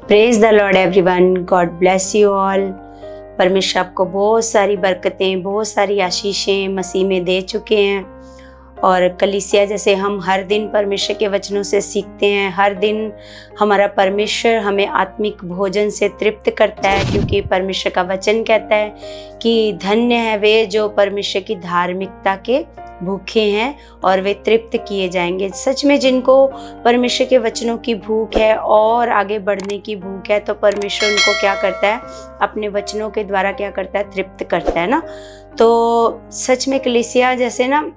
Praise the Lord everyone, God bless you all. परमेश्वर आपको बहुत सारी बरकतें, बहुत सारी आशीषें मसीह में दे चुके हैं। और कलीसिया जैसे हम हर दिन परमेश्वर के वचनों से सीखते हैं, हर दिन हमारा परमेश्वर हमें आत्मिक भोजन से तृप्त करता है, क्योंकि परमेश्वर का वचन कहता है कि धन्य है वे जो परमेश्वर की धार्मिकता के भूखे हैं और वे तृप्त किए जाएंगे। सच में जिनको परमेश्वर के वचनों की भूख है और आगे बढ़ने की भूख है, तो परमेश्वर उनको क्या करता है, अपने वचनों के द्वारा क्या करता है, तृप्त करता है ना। तो सच में कलीसिया जैसे ना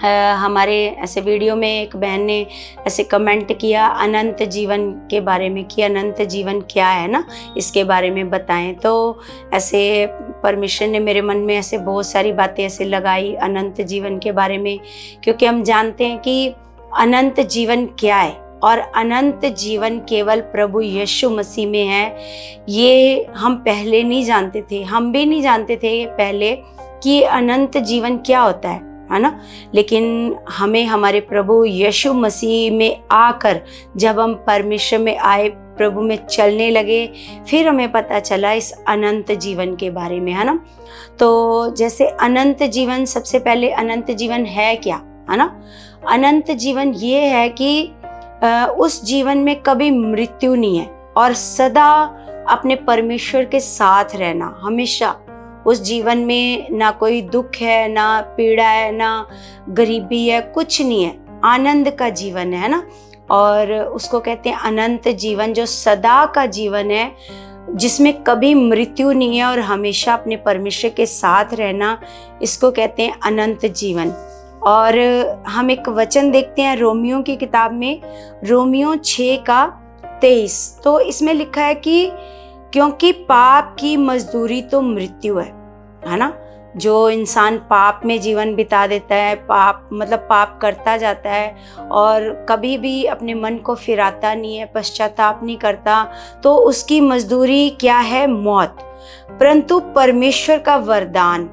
हमारे ऐसे वीडियो में एक बहन ने ऐसे कमेंट किया अनंत जीवन के बारे में कि अनंत जीवन क्या है ना, इसके बारे में बताएं। तो ऐसे परमेश्वर ने मेरे मन में ऐसे बहुत सारी बातें ऐसे लगाई अनंत जीवन के बारे में, क्योंकि हम जानते हैं कि अनंत जीवन क्या है और अनंत जीवन केवल प्रभु यीशु मसीह में है। ये हम पहले नहीं जानते थे, हम भी नहीं जानते थे पहले कि अनंत जीवन क्या होता है ना। लेकिन हमें हमारे प्रभु यीशु मसीह में आकर जब हम परमेश्वर में आए, प्रभु में चलने लगे, फिर हमें पता चला इस अनंत जीवन के बारे में, है ना। तो जैसे अनंत जीवन, सबसे पहले अनंत जीवन है क्या, है ना। अनंत जीवन ये है कि उस जीवन में कभी मृत्यु नहीं है और सदा अपने परमेश्वर के साथ रहना। हमेशा उस जीवन में ना कोई दुख है, ना पीड़ा है, ना गरीबी है, कुछ नहीं है, आनंद का जीवन है ना। और उसको कहते हैं अनंत जीवन, जो सदा का जीवन है, जिसमें कभी मृत्यु नहीं है और हमेशा अपने परमेश्वर के साथ रहना, इसको कहते हैं अनंत जीवन। और हम एक वचन देखते हैं रोमियो की किताब में, रोमियो 6:23। तो इसमें लिखा है कि क्योंकि पाप की मजदूरी तो मृत्यु है ना। जो इंसान पाप में जीवन बिता देता है, पाप करता जाता है और कभी भी अपने मन को फिराता नहीं है, पश्चाताप नहीं करता, तो उसकी मजदूरी क्या है, मौत। परंतु परमेश्वर का वरदान,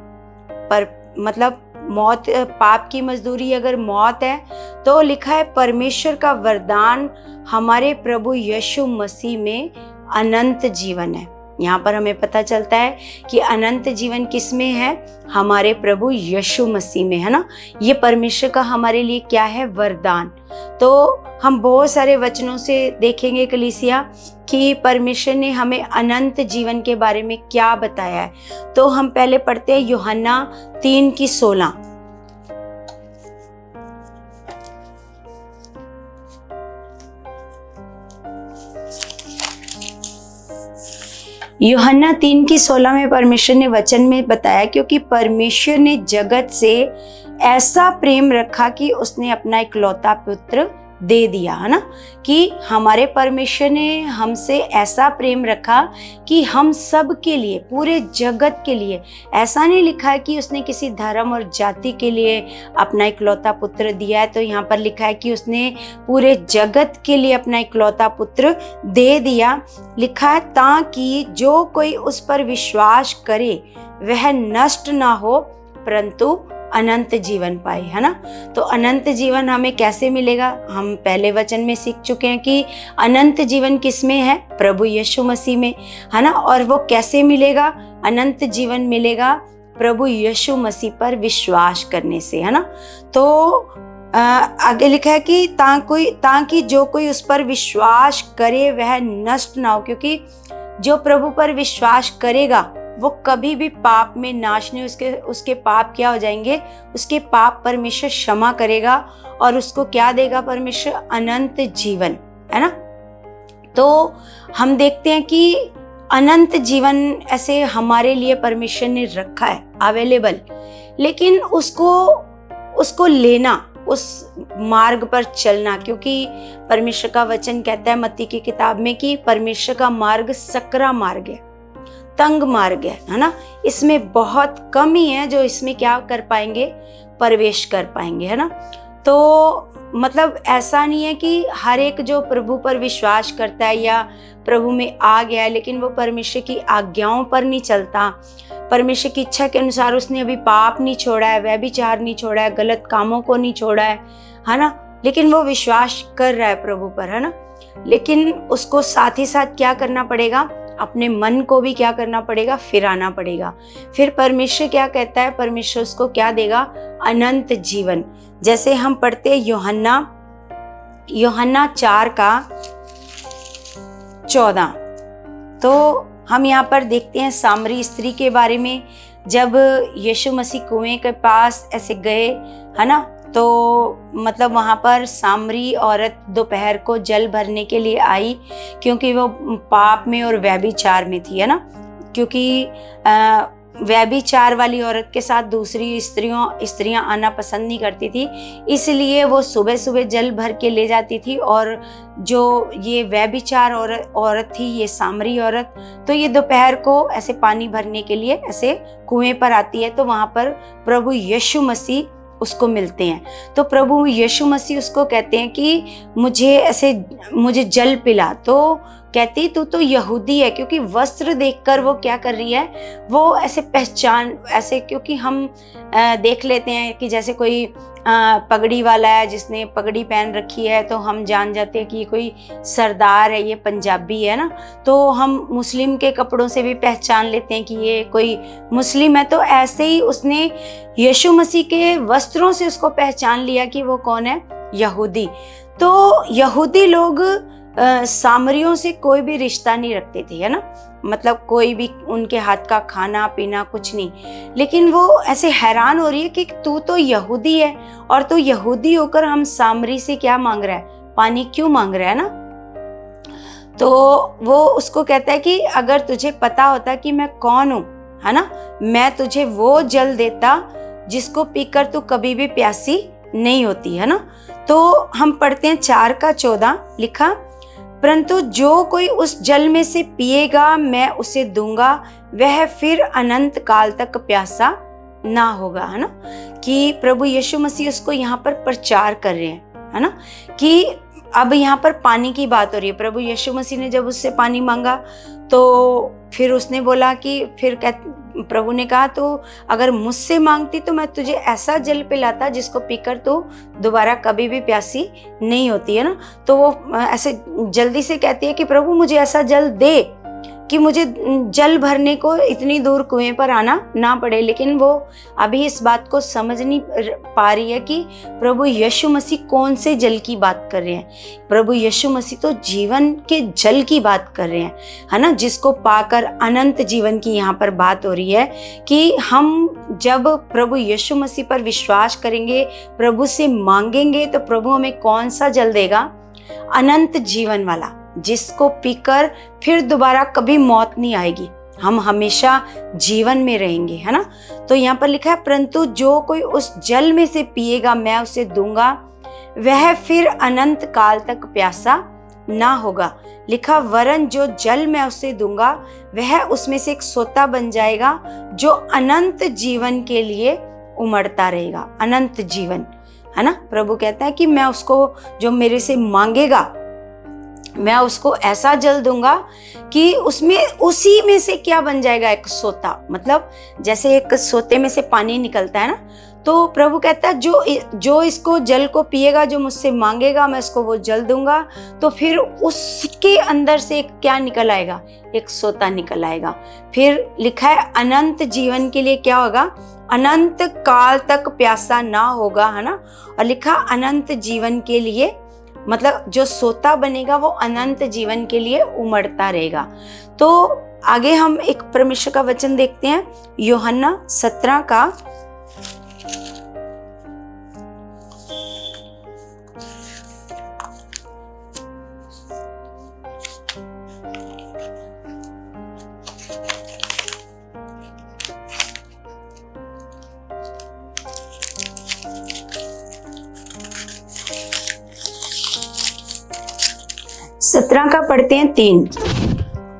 मौत, पाप की मजदूरी अगर मौत है, तो लिखा है परमेश्वर का वरदान हमारे प्रभु यीशु मसीह में अनंत जीवन है। यहाँ पर हमें पता चलता है कि अनंत जीवन किस में है, हमारे प्रभु यीशु मसीह में, है ना। ये परमेश्वर का हमारे लिए क्या है, वरदान। तो हम बहुत सारे वचनों से देखेंगे कलीसिया कि परमेश्वर ने हमें अनंत जीवन के बारे में क्या बताया है। तो हम पहले पढ़ते हैं यूहन्ना 3:16। यूहन्ना 3:16 में परमेश्वर ने वचन में बताया, क्योंकि परमेश्वर ने जगत से ऐसा प्रेम रखा कि उसने अपना इकलौता पुत्र दे दिया, है ना। कि हमारे परमेश्वर ने हमसे ऐसा प्रेम रखा कि हम सब के लिए, पूरे जगत के लिए, ऐसा नहीं लिखा है कि उसने किसी धर्म और जाति के लिए अपना इकलौता पुत्र दिया है। तो यहाँ पर लिखा है कि उसने पूरे जगत के लिए अपना इकलौता पुत्र दे दिया। लिखा है ताकि जो कोई उस पर विश्वास करे वह नष्ट ना हो परंतु अनंत जीवन पाए, है ना। तो अनंत जीवन हमें कैसे मिलेगा, हम पहले वचन में सीख चुके हैं कि अनंत जीवन किस में है, प्रभु यीशु मसीह में, है ना। और वो कैसे मिलेगा, अनंत जीवन मिलेगा प्रभु यीशु मसीह पर विश्वास करने से, है ना। तो आगे लिखा है कि ताकि जो कोई उस पर विश्वास करे वह नष्ट ना हो, क्योंकि जो प्रभु पर विश्वास करेगा वो कभी भी पाप में नाश नहीं, उसके पाप क्या हो जाएंगे, उसके पाप परमेश्वर क्षमा करेगा और उसको क्या देगा परमेश्वर, अनंत जीवन, है ना। तो हम देखते हैं कि अनंत जीवन ऐसे हमारे लिए परमेश्वर ने रखा है अवेलेबल, लेकिन उसको लेना, उस मार्ग पर चलना, क्योंकि परमेश्वर का वचन कहता है मत्ती की किताब में कि परमेश्वर का मार्ग सकरा मार्ग है, तंग मार्ग है ना। इसमें बहुत कम ही है जो इसमें क्या कर पाएंगे, प्रवेश कर पाएंगे, है ना। तो ऐसा नहीं है कि हर एक जो प्रभु पर विश्वास करता है या प्रभु में आ गया है, लेकिन वो परमेश्वर की आज्ञाओं पर नहीं चलता, परमेश्वर की इच्छा के अनुसार उसने अभी पाप नहीं छोड़ा है, व्यभिचार नहीं छोड़ा है, गलत कामों को नहीं छोड़ा है ना। लेकिन वो विश्वास कर रहा है प्रभु पर, है ना। लेकिन उसको साथ ही साथ क्या करना पड़ेगा, अपने मन को भी क्या करना पड़ेगा, फिराना पड़ेगा। फिर परमेश्वर क्या कहता है, परमेश्वर उसको क्या देगा, अनंत जीवन। जैसे हम पढ़ते हैं यूहन्ना 4:14, तो हम यहाँ पर देखते हैं सामरी स्त्री के बारे में। जब यीशु मसीह कुएं के पास ऐसे गए, है ना, तो मतलब वहाँ पर सामरी औरत दोपहर को जल भरने के लिए आई, क्योंकि वो पाप में और व्यभिचार में थी, है ना। क्योंकि व्यभिचार वाली औरत के साथ दूसरी स्त्रियां आना पसंद नहीं करती थी, इसलिए वो सुबह सुबह जल भर के ले जाती थी। और जो ये व्यभिचार औरत थी, ये सामरी औरत, तो ये दोपहर को ऐसे पानी भरने के लिए ऐसे कुएं पर आती है। तो वहाँ पर प्रभु यीशु मसीह उसको मिलते हैं। तो प्रभु यीशु मसीह उसको कहते हैं कि मुझे जल पिला। तो कहती तू तो यहूदी है, क्योंकि वस्त्र देखकर वो क्या कर रही है, वो ऐसे पहचान, ऐसे, क्योंकि हम देख लेते हैं कि जैसे कोई पगड़ी वाला है, जिसने पगड़ी पहन रखी है, तो हम जान जाते हैं कि ये कोई सरदार है, ये पंजाबी है ना। तो हम मुस्लिम के कपड़ों से भी पहचान लेते हैं कि ये कोई मुस्लिम है। तो ऐसे ही उसने यीशु मसीह के वस्त्रों से उसको पहचान लिया कि वो कौन है, यहूदी। तो यहूदी लोग सामरियों से कोई भी रिश्ता नहीं रखते थे, है ना, मतलब कोई भी उनके हाथ का खाना पीना कुछ नहीं। लेकिन वो ऐसे हैरान हो रही है कि तू तो यहूदी है, और तू यहूदी होकर हम सामरी से क्या मांग रहा है, पानी क्यों मांग रहा है ना। तो वो उसको कहता है कि अगर तुझे पता होता कि मैं कौन हूँ, है ना, मैं तुझे वो जल देता जिसको पीकर तू कभी भी प्यासी नहीं होती, है ना। तो हम पढ़ते हैं 4:14 लिखा, परंतु जो कोई उस जल में से पिएगा मैं उसे दूंगा, वह फिर अनंत काल तक प्यासा ना होगा, है ना। कि प्रभु यीशु मसीह उसको यहाँ पर प्रचार कर रहे हैं, है ना, कि अब यहाँ पर पानी की बात हो रही है। प्रभु यीशु मसीह ने जब उससे पानी मांगा, तो फिर उसने बोला कि प्रभु ने कहा, तो अगर मुझसे मांगती तो मैं तुझे ऐसा जल पिलाता जिसको पीकर तू दोबारा कभी भी प्यासी नहीं होती, है ना। तो वो ऐसे जल्दी से कहती है कि प्रभु मुझे ऐसा जल दे कि मुझे जल भरने को इतनी दूर कुएं पर आना ना पड़े। लेकिन वो अभी इस बात को समझ नहीं पा रही है कि प्रभु यीशु मसीह कौन से जल की बात कर रहे हैं। प्रभु यीशु मसीह तो जीवन के जल की बात कर रहे हैं, है ना, जिसको पाकर अनंत जीवन की यहाँ पर बात हो रही है। कि हम जब प्रभु यीशु मसीह पर विश्वास करेंगे, प्रभु से मांगेंगे, तो प्रभु हमें कौन सा जल देगा, अनंत जीवन वाला, जिसको पीकर फिर दोबारा कभी मौत नहीं आएगी, हम हमेशा जीवन में रहेंगे, है ना। तो यहाँ पर लिखा है, परंतु जो कोई उस जल में से पिएगा मैं उसे दूंगा, वह फिर अनंत काल तक प्यासा ना होगा। लिखा, वरन जो जल मैं उसे दूंगा वह उसमें से एक सोता बन जाएगा जो अनंत जीवन के लिए उमड़ता रहेगा। अनंत जीवन, है ना। प्रभु कहता है कि मैं उसको, जो मेरे से मांगेगा, मैं उसको ऐसा जल दूंगा कि उसमें, उसी में से क्या बन जाएगा, एक सोता। मतलब जैसे एक सोते में से पानी निकलता है ना, तो प्रभु कहता है जो इसको जल को पिएगा, जो मुझसे मांगेगा, मैं उसको वो जल दूंगा। तो फिर उसके अंदर से क्या निकल आएगा, एक सोता निकल आएगा। फिर लिखा है अनंत जीवन के लिए क्या होगा, अनंत काल तक प्यासा ना होगा, है ना। और लिखा अनंत जीवन के लिए, मतलब जो सोता बनेगा वो अनंत जीवन के लिए उमड़ता रहेगा। तो आगे हम एक परमेश्वर का वचन देखते हैं, यूहन्ना 17 का 17 का पढ़ते हैं 3।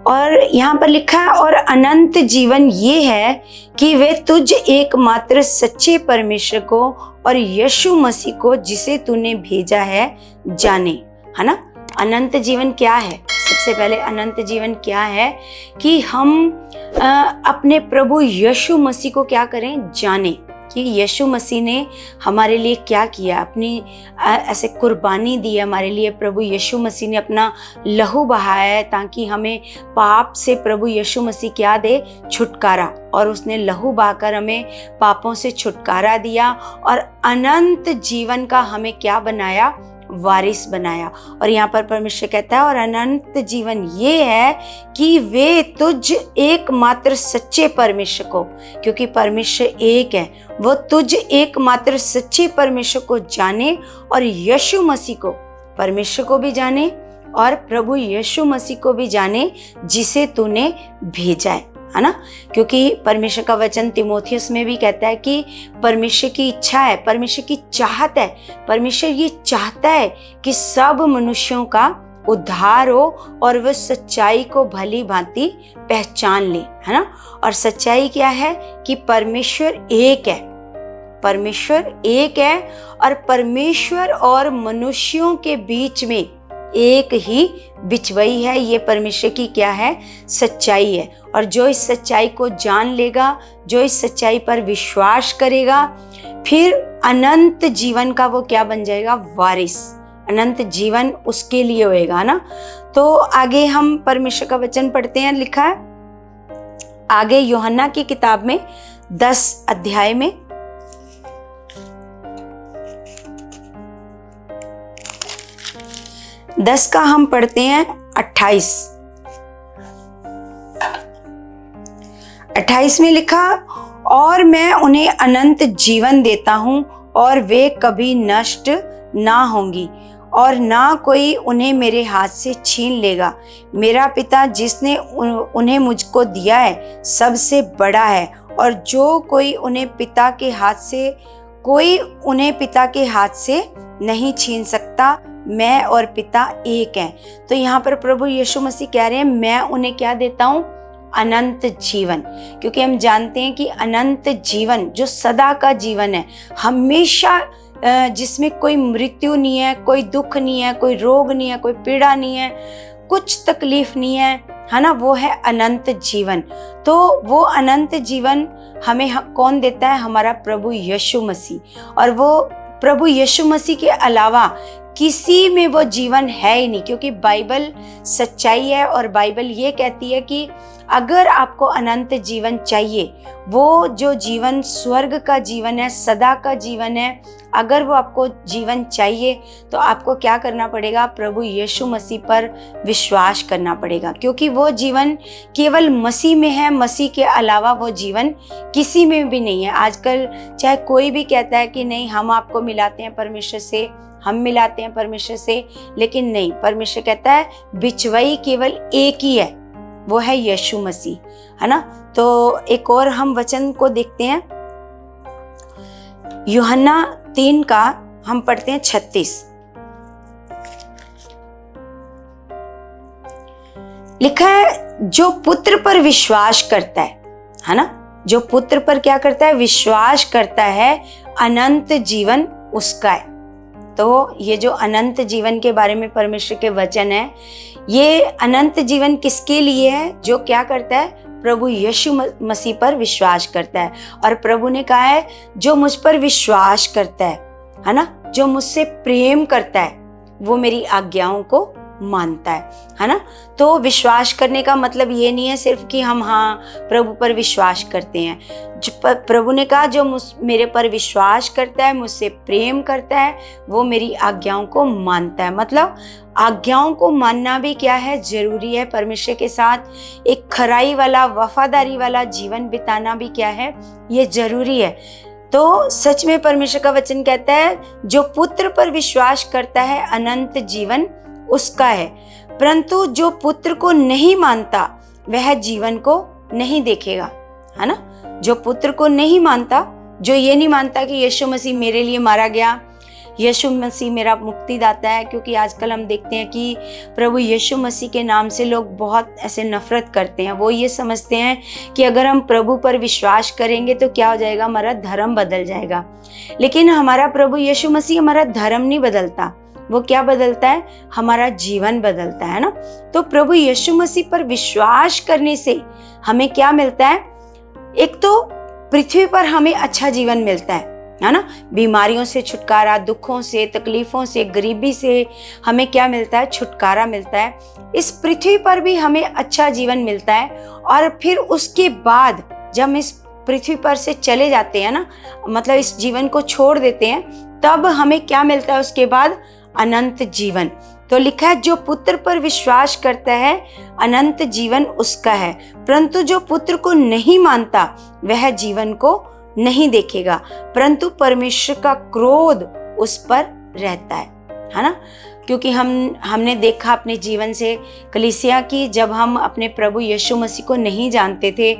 और यहाँ पर लिखा है, और अनंत जीवन ये है कि वे तुझ एकमात्र सच्चे परमेश्वर को और यीशु मसीह को जिसे तूने भेजा है जाने, है ना। अनंत जीवन क्या है, सबसे पहले अनंत जीवन क्या है कि हम अपने प्रभु यीशु मसीह को क्या करें, जाने, कि यीशु मसीह ने हमारे लिए क्या किया, अपनी ऐसे कुर्बानी दी है हमारे लिए। प्रभु यीशु मसीह ने अपना लहू बहाया है ताकि हमें पाप से प्रभु यीशु मसीह क्या दे, छुटकारा। और उसने लहू बहाकर हमें पापों से छुटकारा दिया और अनंत जीवन का हमें क्या बनाया, वारिस बनाया। और यहाँ पर परमेश्वर कहता है और अनंत जीवन ये है कि वे तुझ एकमात्र सच्चे परमेश्वर को, क्योंकि परमेश्वर एक है, वो तुझ एकमात्र सच्चे परमेश्वर को जाने और यीशु मसीह को, परमेश्वर को भी जाने और प्रभु यीशु मसीह को भी जाने जिसे तूने भेजा है ना। क्योंकि परमेश्वर का वचन तीमुथियुस में भी कहता है कि परमेश्वर की इच्छा है, परमेश्वर की चाहत है, परमेश्वर ये चाहता है कि सब मनुष्यों का उद्धार हो और वह सच्चाई को भली भांति पहचान ले, है ना। और सच्चाई क्या है कि परमेश्वर एक है, परमेश्वर एक है और परमेश्वर और मनुष्यों के बीच में एक ही बिचवई है। ये परमेश्वर की क्या है, सच्चाई है। और जो इस सच्चाई को जान लेगा, जो इस सच्चाई पर विश्वास करेगा, फिर अनंत जीवन का वो क्या बन जाएगा, वारिस। अनंत जीवन उसके लिए होएगा ना। तो आगे हम परमेश्वर का वचन पढ़ते हैं, लिखा है आगे यूहन्ना की किताब में 10 अध्याय में 10 का हम पढ़ते हैं 28 में लिखा, और मैं उन्हें अनंत जीवन देता हूं और वे कभी नष्ट ना होंगी और ना कोई उन्हें मेरे हाथ से छीन लेगा। मेरा पिता जिसने उन्हें मुझको दिया है सबसे बड़ा है और जो कोई उन्हें पिता के हाथ से नहीं छीन सकता। मैं और पिता एक हैं। तो यहाँ पर प्रभु यीशु मसीह कह रहे हैं मैं उन्हें क्या देता हूँ, अनंत जीवन। क्योंकि हम जानते हैं कि अनंत जीवन जो सदा का जीवन है, हमेशा जिसमें कोई मृत्यु नहीं है, कोई दुख नहीं है, कोई रोग नहीं है, कोई पीड़ा नहीं है, कुछ तकलीफ नहीं है ना, वो है अनंत जीवन। तो वो अनंत जीवन हमें कौन देता है, हमारा प्रभु यीशु मसीह। और वो प्रभु यीशु मसीह के अलावा किसी में वो जीवन है ही नहीं, क्योंकि बाइबल सच्चाई है और बाइबल ये कहती है कि अगर आपको अनंत जीवन चाहिए, वो जो जीवन स्वर्ग का जीवन है, सदा का जीवन है, अगर वो आपको जीवन चाहिए तो आपको क्या करना पड़ेगा, प्रभु यीशु मसीह पर विश्वास करना पड़ेगा। क्योंकि वो जीवन केवल मसीह में है, मसीह के अलावा वो जीवन किसी में भी नहीं है। आजकल चाहे कोई भी कहता है कि नहीं हम आपको मिलाते हैं परमेश्वर से, हम मिलाते हैं परमेश्वर से, लेकिन नहीं, परमेश्वर कहता है बिचवई केवल एक ही है, वो है यीशु मसीह, है ना। तो एक और हम वचन को देखते हैं, यूहन्ना 3 का हम पढ़ते हैं 36। लिखा है जो पुत्र पर विश्वास करता है ना, जो पुत्र पर क्या करता है, विश्वास करता है, अनंत जीवन उसका है। तो ये जो अनंत जीवन के बारे में परमेश्वर के वचन है, ये अनंत जीवन किसके लिए है, जो क्या करता है, प्रभु यीशु मसीह पर विश्वास करता है। और प्रभु ने कहा है जो मुझ पर विश्वास करता है ना, जो मुझसे प्रेम करता है, वो मेरी आज्ञाओं को मानता है ना। तो विश्वास करने का मतलब ये नहीं है सिर्फ कि हम हाँ प्रभु पर विश्वास करते हैं। प्रभु ने कहा जो मेरे पर विश्वास करता है, मुझसे प्रेम करता है, वो मेरी आज्ञाओं को मानता है। मतलब आज्ञाओं को मानना भी क्या है, जरूरी है। परमेश्वर के साथ एक खराई वाला, वफादारी वाला जीवन बिताना भी क्या है, ये जरूरी है। तो सच में परमेश्वर का वचन कहता है जो पुत्र पर विश्वास करता है अनंत जीवन उसका है, परंतु जो पुत्र को नहीं मानता वह जीवन को नहीं देखेगा, है ना। जो पुत्र को नहीं मानता, जो ये नहीं मानता कि यीशु मसीह मेरे लिए मारा गया, यीशु मसीह मेरा मुक्तिदाता है। क्योंकि आजकल हम देखते हैं कि प्रभु यीशु मसीह के नाम से लोग बहुत ऐसे नफरत करते हैं। वो ये समझते हैं कि अगर हम प्रभु पर विश्वास करेंगे तो क्या हो जाएगा, हमारा धर्म बदल जाएगा। लेकिन हमारा प्रभु यीशु मसीह हमारा धर्म नहीं बदलता, वो क्या बदलता है, हमारा जीवन बदलता है ना। तो प्रभु यीशु मसीह पर विश्वास करने से हमें क्या मिलता है, एक तो पृथ्वी पर हमें अच्छा जीवन मिलता है ना। बीमारियों से छुटकारा, दुखों से, तकलीफों से, गरीबी से हमें क्या मिलता है? छुटकारा मिलता है। इस पृथ्वी पर भी हमें अच्छा जीवन मिलता है। और फिर उसके बाद जब हम इस पृथ्वी पर से चले जाते हैं ना, मतलब इस जीवन को छोड़ देते हैं, तब हमें क्या मिलता है उसके बाद? अनंत जीवन। तो लिखा है, जो पुत्र पर विश्वास करता है अनंत जीवन उसका है, परंतु जो पुत्र को नहीं मानता वह जीवन को नहीं देखेगा, परंतु परमेश्वर का क्रोध उस पर रहता है ना। क्योंकि हमने देखा अपने जीवन से कलीसिया की, जब हम अपने प्रभु यीशु मसीह को नहीं जानते थे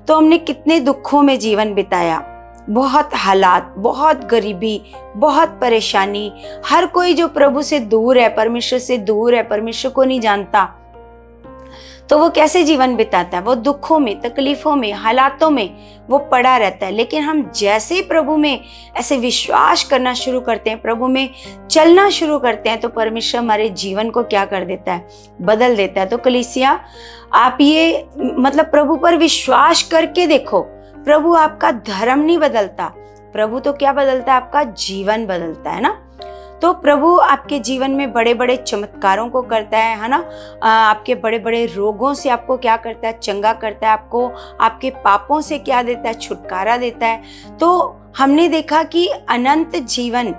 तो हमने कितने दुखों में जीवन बिताया, बहुत हालात, बहुत गरीबी, बहुत परेशानी। हर कोई जो प्रभु से दूर है, परमेश्वर से दूर है, परमेश्वर को नहीं जानता, तो वो कैसे जीवन बिताता है? वो दुखों में, तकलीफों में, हालातों में वो पड़ा रहता है। लेकिन हम जैसे ही प्रभु में ऐसे विश्वास करना शुरू करते हैं, प्रभु में चलना शुरू करते हैं, तो परमेश्वर हमारे जीवन को क्या कर देता है? बदल देता है। तो कलीसिया, आप ये मतलब प्रभु पर विश्वास करके देखो, प्रभु आपका धर्म नहीं बदलता, प्रभु तो क्या बदलता है? आपका जीवन बदलता है ना। तो प्रभु आपके जीवन में बड़े बड़े चमत्कारों को करता है ना। आपके बड़े बड़े रोगों से आपको क्या करता है? चंगा करता है। आपको आपके पापों से क्या देता है? छुटकारा देता है। तो हमने देखा कि अनंत जीवन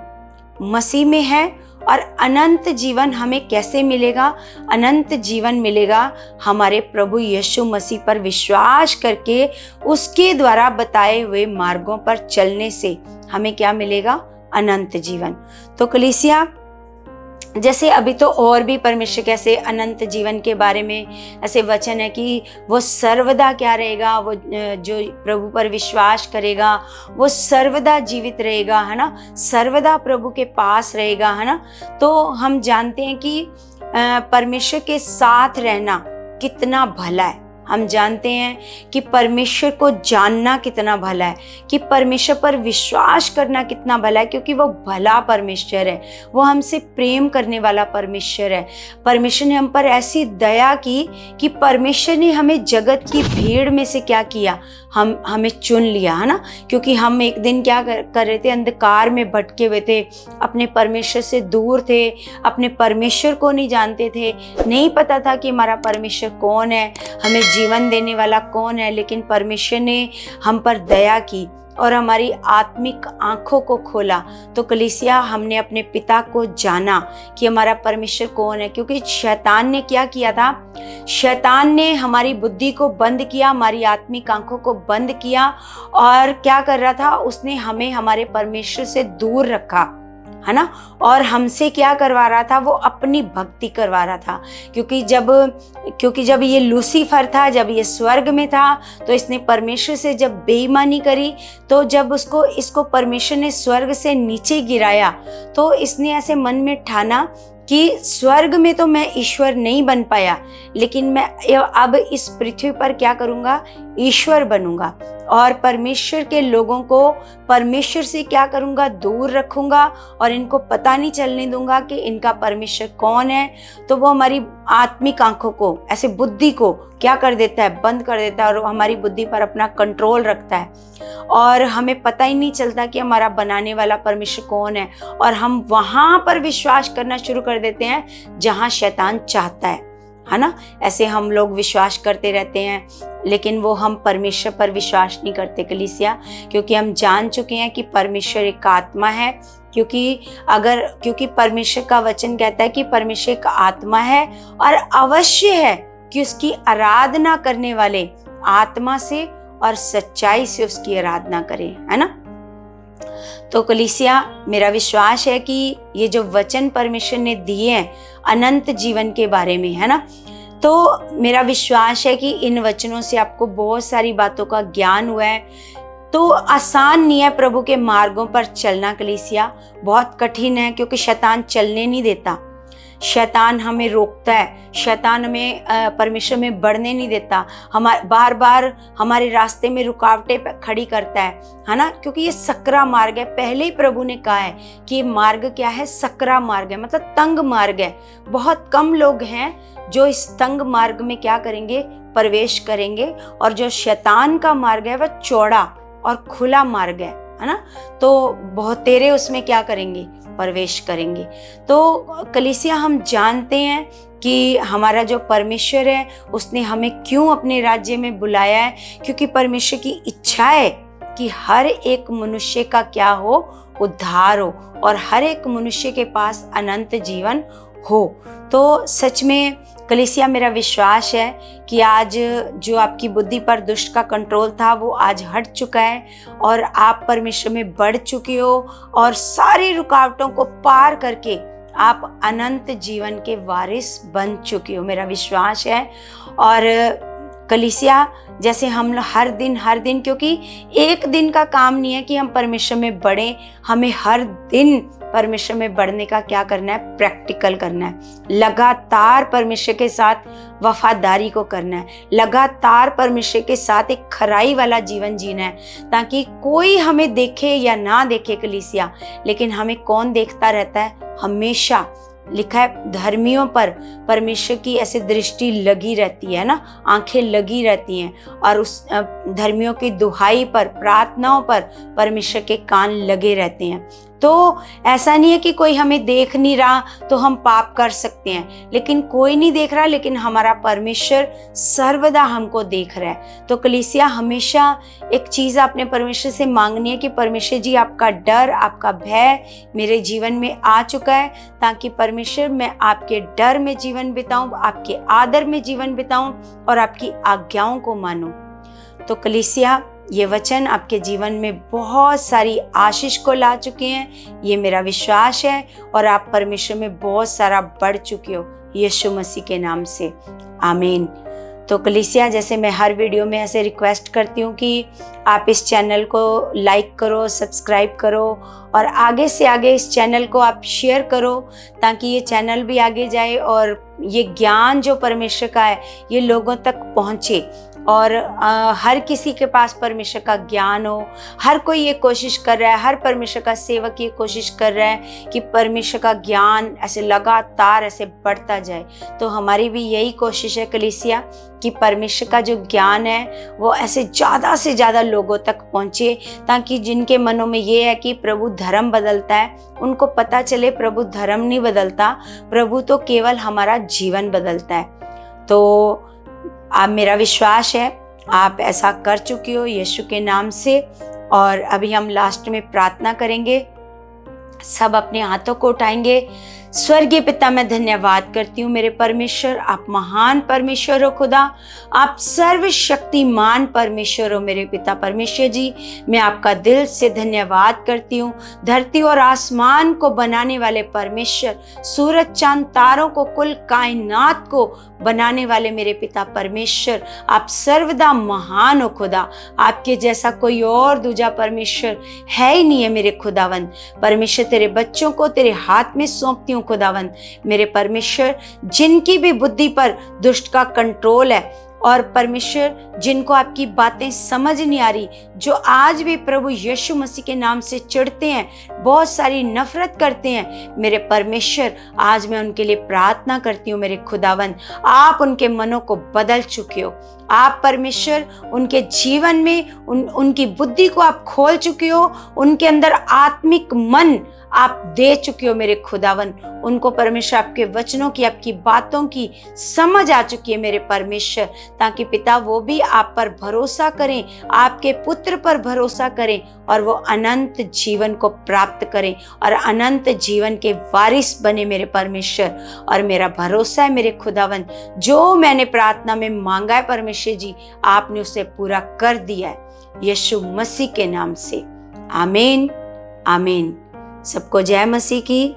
मसीह में है। और अनंत जीवन हमें कैसे मिलेगा? अनंत जीवन मिलेगा हमारे प्रभु यीशु मसीह पर विश्वास करके, उसके द्वारा बताए हुए मार्गों पर चलने से हमें क्या मिलेगा? अनंत जीवन। तो कलीसिया, जैसे अभी तो और भी परमेश्वर कैसे अनंत जीवन के बारे में ऐसे वचन है कि वो सर्वदा क्या रहेगा? वो जो प्रभु पर विश्वास करेगा वो सर्वदा जीवित रहेगा, है ना, सर्वदा प्रभु के पास रहेगा, है ना। तो हम जानते हैं कि परमेश्वर के साथ रहना कितना भला है। हम जानते हैं कि परमेश्वर को जानना कितना भला है, कि परमेश्वर पर विश्वास करना कितना भला है, क्योंकि वो भला परमेश्वर है, वो हमसे प्रेम करने वाला परमेश्वर है। परमेश्वर ने हम पर ऐसी दया की कि परमेश्वर ने हमें जगत की भीड़ में से क्या किया? हमें चुन लिया, है ना। क्योंकि हम एक दिन क्या कर रहे थे? अंधकार में भटके हुए थे, अपने परमेश्वर से दूर थे, अपने परमेश्वर को नहीं जानते थे, नहीं पता था कि हमारा परमेश्वर कौन है, हमें जीवन देने वाला कौन है। लेकिन परमेश्वर ने हम पर दया की और हमारी आत्मिक आंखों को खोला। तो कलीसिया, हमने अपने पिता को जाना कि हमारा परमेश्वर कौन है। क्योंकि शैतान ने क्या किया था? शैतान ने हमारी बुद्धि को बंद किया, हमारी आत्मिक आंखों को बंद किया, और क्या कर रहा था? उसने हमें हमारे परमेश्वर से दूर रखा, है ना। और हमसे क्या करवा रहा था? वो अपनी भक्ति करवा रहा था। क्योंकि जब ये लूसीफर था, जब ये स्वर्ग में था, तो इसने परमेश्वर से जब बेईमानी करी, तो जब इसको परमेश्वर ने स्वर्ग से नीचे गिराया, तो इसने ऐसे मन में ठाना कि स्वर्ग में तो मैं ईश्वर नहीं बन पाया, लेकिन मैं अब इस पृथ्वी पर क्या करूँगा? ईश्वर बनूंगा, और परमेश्वर के लोगों को परमेश्वर से क्या करूँगा? दूर रखूँगा, और इनको पता नहीं चलने दूंगा कि इनका परमेश्वर कौन है। तो वो हमारी आत्मिक आंखों को, ऐसे बुद्धि को क्या कर देता है? बंद कर देता है, और हमारी बुद्धि पर अपना कंट्रोल रखता है, और हमें पता ही नहीं चलता कि हमारा बनाने वाला परमेश्वर कौन है। और हम वहाँ पर विश्वास करना शुरू कर देते हैं जहाँ शैतान चाहता है ना। ऐसे हम लोग विश्वास करते रहते हैं, लेकिन वो हम परमेश्वर पर विश्वास नहीं करते कलीसिया, क्योंकि हम जान चुके हैं कि परमेश्वर एक आत्मा है। क्योंकि परमेश्वर का वचन कहता है कि परमेश्वर एक आत्मा है, और अवश्य है कि उसकी आराधना करने वाले आत्मा से और सच्चाई से उसकी आराधना करें, है ना। तो कलीसिया, मेरा विश्वास है कि ये जो वचन परमेश्वर ने दिए हैं अनंत जीवन के बारे में, है ना, तो मेरा विश्वास है कि इन वचनों से आपको बहुत सारी बातों का ज्ञान हुआ है। तो आसान नहीं है प्रभु के मार्गों पर चलना कलीसिया, बहुत कठिन है, क्योंकि शैतान चलने नहीं देता, शैतान हमें रोकता है, शैतान हमें परमेश्वर में बढ़ने नहीं देता, बार बार हमारे रास्ते में रुकावटें खड़ी करता है ना। क्योंकि ये सकरा मार्ग है। पहले ही प्रभु ने कहा है कि ये मार्ग क्या है? सकरा मार्ग है, मतलब तंग मार्ग है। बहुत कम लोग हैं जो इस तंग मार्ग में क्या करेंगे? प्रवेश करेंगे। और जो शैतान का मार्ग है वह चौड़ा, और खुला मार्ग है ना, तो बहुतेरे उसमें क्या करेंगे, प्रवेश करेंगे। तो कलीसिया हम जानते हैं कि हमारा जो परमेश्वर है उसने हमें क्यों अपने राज्य में बुलाया है, क्योंकि परमेश्वर की इच्छा है कि हर एक मनुष्य का क्या हो, उद्धार हो और हर एक मनुष्य के पास अनंत जीवन हो। तो सच में कलीसिया मेरा विश्वास है कि आज जो आपकी बुद्धि पर दुष्ट का कंट्रोल था वो आज हट चुका है और आप परमेश्वर में बढ़ चुके हो और सारी रुकावटों को पार करके आप अनंत जीवन के वारिस बन चुके हो, मेरा विश्वास है। और कलीसिया जैसे हम हर दिन, क्योंकि एक दिन का काम नहीं है कि हम परमेश्वर में बढ़ें, हमें हर दिन परमेश्वर में बढ़ने का क्या करना है, प्रैक्टिकल करना है। लगातार परमेश्वर के साथ वफादारी को करना है, लगातार परमेश्वर के साथ एक खराई वाला जीवन जीना है, ताकि कोई हमें देखे या ना देखे कलीसिया, लेकिन हमें कौन देखता रहता है, हमेशा लिखा है धर्मियों पर परमेश्वर की ऐसे दृष्टि लगी रहती है ना, आंखें लगी रहती हैं और उस धर्मियों की दुहाई पर, प्रार्थनाओं पर परमेश्वर के कान लगे रहते हैं। तो ऐसा नहीं है कि कोई हमें देख नहीं रहा तो हम पाप कर सकते हैं, लेकिन कोई नहीं देख रहा, लेकिन हमारा परमेश्वर सर्वदा हमको देख रहा है। तो कलीसिया हमेशा एक चीज़ अपने परमेश्वर से मांगनी है कि परमेश्वर जी आपका डर, आपका भय मेरे जीवन में आ चुका है, ताकि परमेश्वर मैं आपके डर में जीवन बिताऊं, आपके आदर में जीवन बिताऊं और आपकी आज्ञाओं को मानूं। तो कलीसिया ये वचन आपके जीवन में बहुत सारी आशीष को ला चुके हैं, ये मेरा विश्वास है, और आप परमेश्वर में बहुत सारा बढ़ चुके हो यीशु मसीह के नाम से, आमीन। तो कलीसिया जैसे मैं हर वीडियो में ऐसे रिक्वेस्ट करती हूँ कि आप इस चैनल को लाइक करो, सब्सक्राइब करो और आगे से आगे इस चैनल को आप शेयर करो, ताकि ये चैनल भी आगे जाए और ये ज्ञान जो परमेश्वर का है ये लोगों तक पहुँचे और हर किसी के पास परमेश्वर का ज्ञान हो। हर कोई ये कोशिश कर रहा है, हर परमेश्वर का सेवक ये कोशिश कर रहा है कि परमेश्वर का ज्ञान ऐसे लगातार ऐसे बढ़ता जाए। तो हमारी भी यही कोशिश है कलीसिया कि परमेश्वर का जो ज्ञान है वो ऐसे ज़्यादा से ज़्यादा लोगों तक पहुँचे, ताकि जिनके मनों में ये है कि प्रभु धर्म बदलता है, उनको पता चले प्रभु धर्म नहीं बदलता, प्रभु तो केवल हमारा जीवन बदलता है। तो आप, मेरा विश्वास है आप ऐसा कर चुके हो यीशु के नाम से। और अभी हम लास्ट में प्रार्थना करेंगे, सब अपने हाथों को उठाएंगे। स्वर्गीय पिता, मैं धन्यवाद करती हूँ मेरे परमेश्वर, आप महान परमेश्वर हो खुदा, आप सर्वशक्तिमान परमेश्वर हो मेरे पिता परमेश्वर जी। मैं आपका दिल से धन्यवाद करती हूँ, धरती और आसमान को बनाने वाले परमेश्वर, सूरज चांद तारों को, कुल कायनात को बनाने वाले मेरे पिता परमेश्वर, आप सर्वदा महान हो खुदा। आपके जैसा कोई और दूजा परमेश्वर है ही नहीं है मेरे खुदावंद परमेश्वर। तेरे बच्चों को तेरे हाथ में सौंपती हूँ खुदावंद मेरे परमेश्वर, जिनकी भी बुद्धि पर दुष्ट का कंट्रोल है और परमेश्वर जिनको आपकी बातें समझ नहीं आ रही, जो आज भी प्रभु यीशु मसीह के नाम से चिढ़ते हैं, बहुत सारी नफरत करते हैं मेरे परमेश्वर, आज मैं उनके लिए प्रार्थना करती हूँ मेरे खुदावंद। आप उनके मनों को बदल चुके हो, आप परमेश्वर उनके जीवन में उनकी बुद्धि को आप खोल चुके हो, उनके अंदर आत्मिक मन आप दे चुके हो मेरे खुदावन। उनको परमेश्वर आपके वचनों की, आपकी बातों की समझ आ चुकी है मेरे परमेश्वर, ताकि पिता वो भी आप पर भरोसा करें, आपके पुत्र पर भरोसा करें और वो अनंत जीवन को प्राप्त करें और अनंत जीवन के वारिस बने मेरे परमेश्वर। और मेरा भरोसा है मेरे खुदावन, जो मैंने प्रार्थना में मांगा है परमेश्वर जी, आपने उसे पूरा कर दिया है यीशु मसीह के नाम से, आमीन आमीन। सबको जय मसीह की।